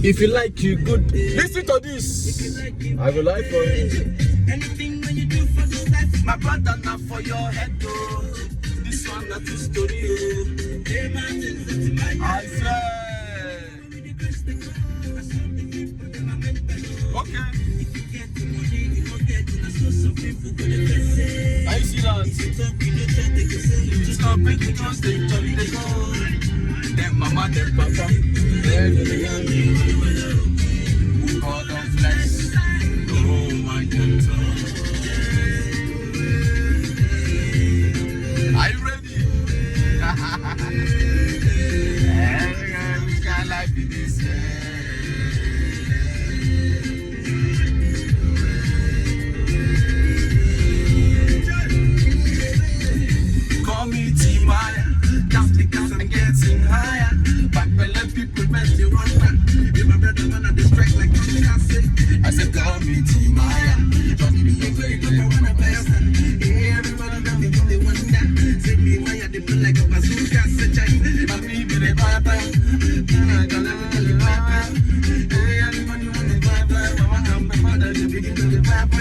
If you like you good, listen to this. I will lie for you. Anything when you do for this life, my brother, not for your head, though. This one not the story, I swear. Okay. I see that. It's not big because they go. Them mama, them papa. God of bless. Oh my God. Are you ready? Which kind of life it is? Call me Timaya, just because I'm getting higher. But let people make you wonder. If my brother wanna distract like I said, call me Timaya, just because I wanna best. Everybody got me they wonder. Say me why they feel like a bazooka. Say my baby they papa. I can never tell you papa. Everybody want to papa. Mama come, my mother they begin to the papa.